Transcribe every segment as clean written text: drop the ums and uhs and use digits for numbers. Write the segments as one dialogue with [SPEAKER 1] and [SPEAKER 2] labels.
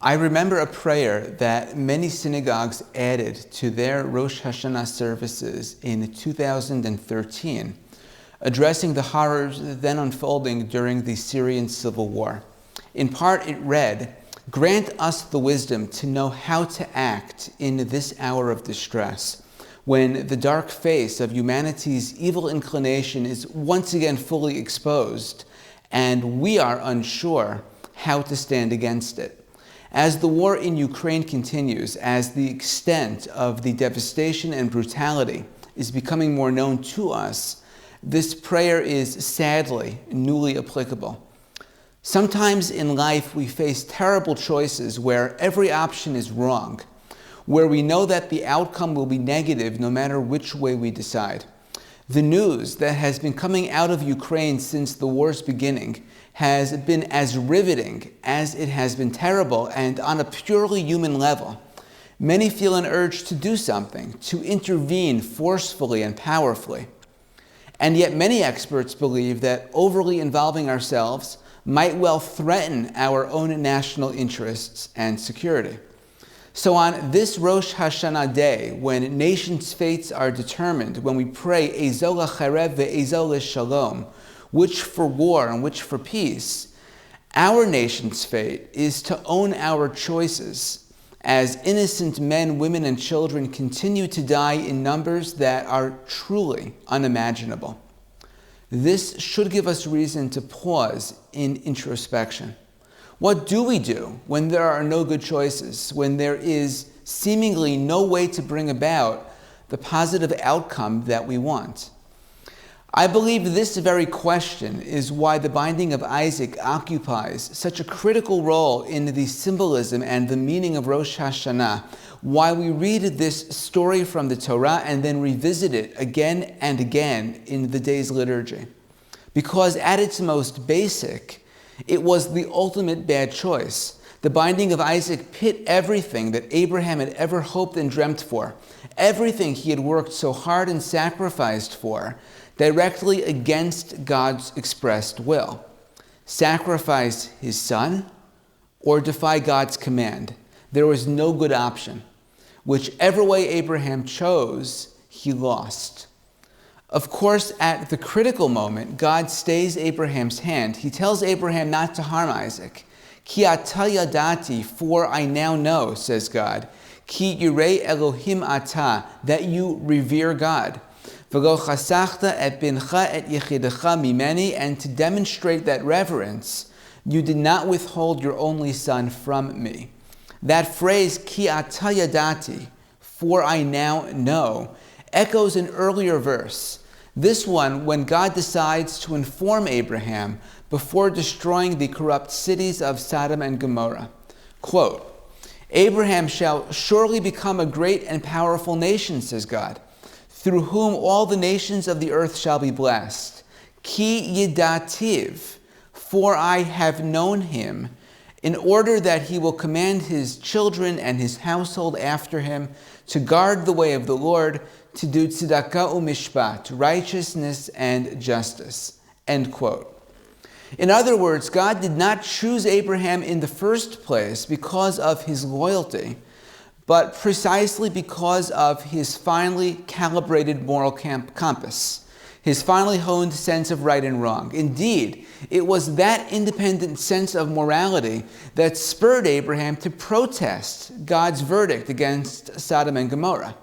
[SPEAKER 1] I remember a prayer that many synagogues added to their Rosh Hashanah services in 2013, addressing the horrors then unfolding during the Syrian civil war. In part, it read, "Grant us the wisdom to know how to act in this hour of distress, when the dark face of humanity's evil inclination is once again fully exposed, and we are unsure how to stand against it." As the war in Ukraine continues, as the extent of the devastation and brutality is becoming more known to us, this prayer is sadly newly applicable. Sometimes in life we face terrible choices where every option is wrong, where we know that the outcome will be negative no matter which way we decide. The news that has been coming out of Ukraine since the war's beginning has been as riveting as it has been terrible, and on a purely human level, many feel an urge to do something, to intervene forcefully and powerfully. And yet many experts believe that overly involving ourselves might well threaten our own national interests and security. So on this Rosh Hashanah day, when nations' fates are determined, when we pray, Ezo lacharev ve'ezo leshalom, which for war and which for peace, our nation's fate is to own our choices as innocent men, women, and children continue to die in numbers that are truly unimaginable. This should give us reason to pause in introspection. What do we do when there are no good choices, when there is seemingly no way to bring about the positive outcome that we want? I believe this very question is why the binding of Isaac occupies such a critical role in the symbolism and the meaning of Rosh Hashanah, why we read this story from the Torah and then revisit it again and again in the day's liturgy. Because at its most basic, it was the ultimate bad choice. The binding of Isaac pit everything that Abraham had ever hoped and dreamt for, everything he had worked so hard and sacrificed for, directly against God's expressed will. Sacrifice his son or defy God's command. There was no good option. Whichever way Abraham chose, he lost. Of course, at the critical moment, God stays Abraham's hand. He tells Abraham not to harm Isaac. Ki ata yadati, for I now know, says God. Ki yirei Elohim ata, that you revere God. V'lo chasachta et bincha et yechidecha mimeni, and to demonstrate that reverence, you did not withhold your only son from me. That phrase, ki ata yadati, for I now know, echoes an earlier verse. This one, when God decides to inform Abraham before destroying the corrupt cities of Sodom and Gomorrah. Quote, Abraham shall surely become a great and powerful nation, says God, through whom all the nations of the earth shall be blessed. Ki yidativ, for I have known him, in order that he will command his children and his household after him to guard the way of the Lord, to do tzedakah u'mishpat, righteousness and justice. End quote. In other words, God did not choose Abraham in the first place because of his loyalty, but precisely because of his finely calibrated moral compass, his finely honed sense of right and wrong. Indeed, it was that independent sense of morality that spurred Abraham to protest God's verdict against Sodom and Gomorrah.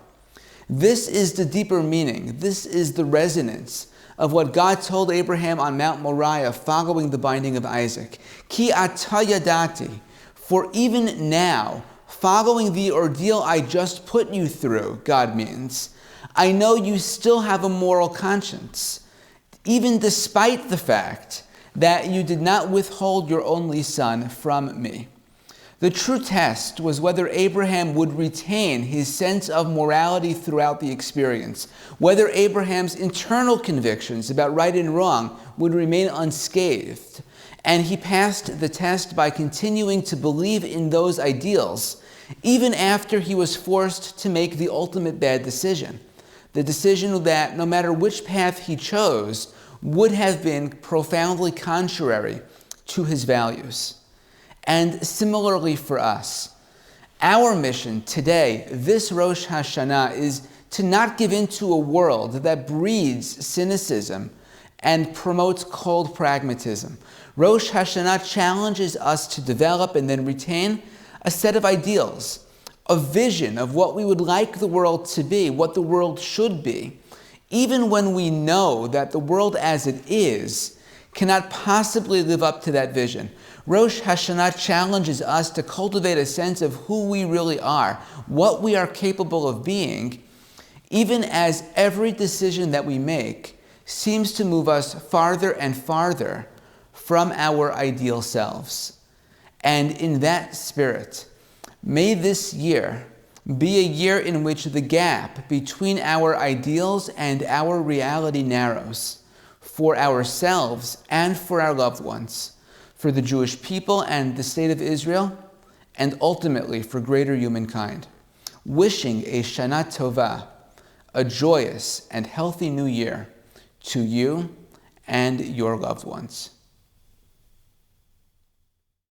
[SPEAKER 1] This is the deeper meaning, this is the resonance of what God told Abraham on Mount Moriah following the binding of Isaac. Ki ata yadati, for even now, following the ordeal I just put you through, God means, I know you still have a moral conscience, even despite the fact that you did not withhold your only son from me. The true test was whether Abraham would retain his sense of morality throughout the experience, whether Abraham's internal convictions about right and wrong would remain unscathed. And he passed the test by continuing to believe in those ideals, even after he was forced to make the ultimate bad decision. The decision that, no matter which path he chose, would have been profoundly contrary to his values. And similarly for us, our mission today, this Rosh Hashanah, is to not give in to a world that breeds cynicism and promotes cold pragmatism. Rosh Hashanah challenges us to develop and then retain a set of ideals, a vision of what we would like the world to be, what the world should be, even when we know that the world as it is cannot possibly live up to that vision. Rosh Hashanah challenges us to cultivate a sense of who we really are, what we are capable of being, even as every decision that we make seems to move us farther and farther from our ideal selves. And in that spirit, may this year be a year in which the gap between our ideals and our reality narrows for ourselves and for our loved ones, for the Jewish people and the state of Israel, and ultimately for greater humankind. Wishing a Shana Tova, a joyous and healthy new year to you and your loved ones.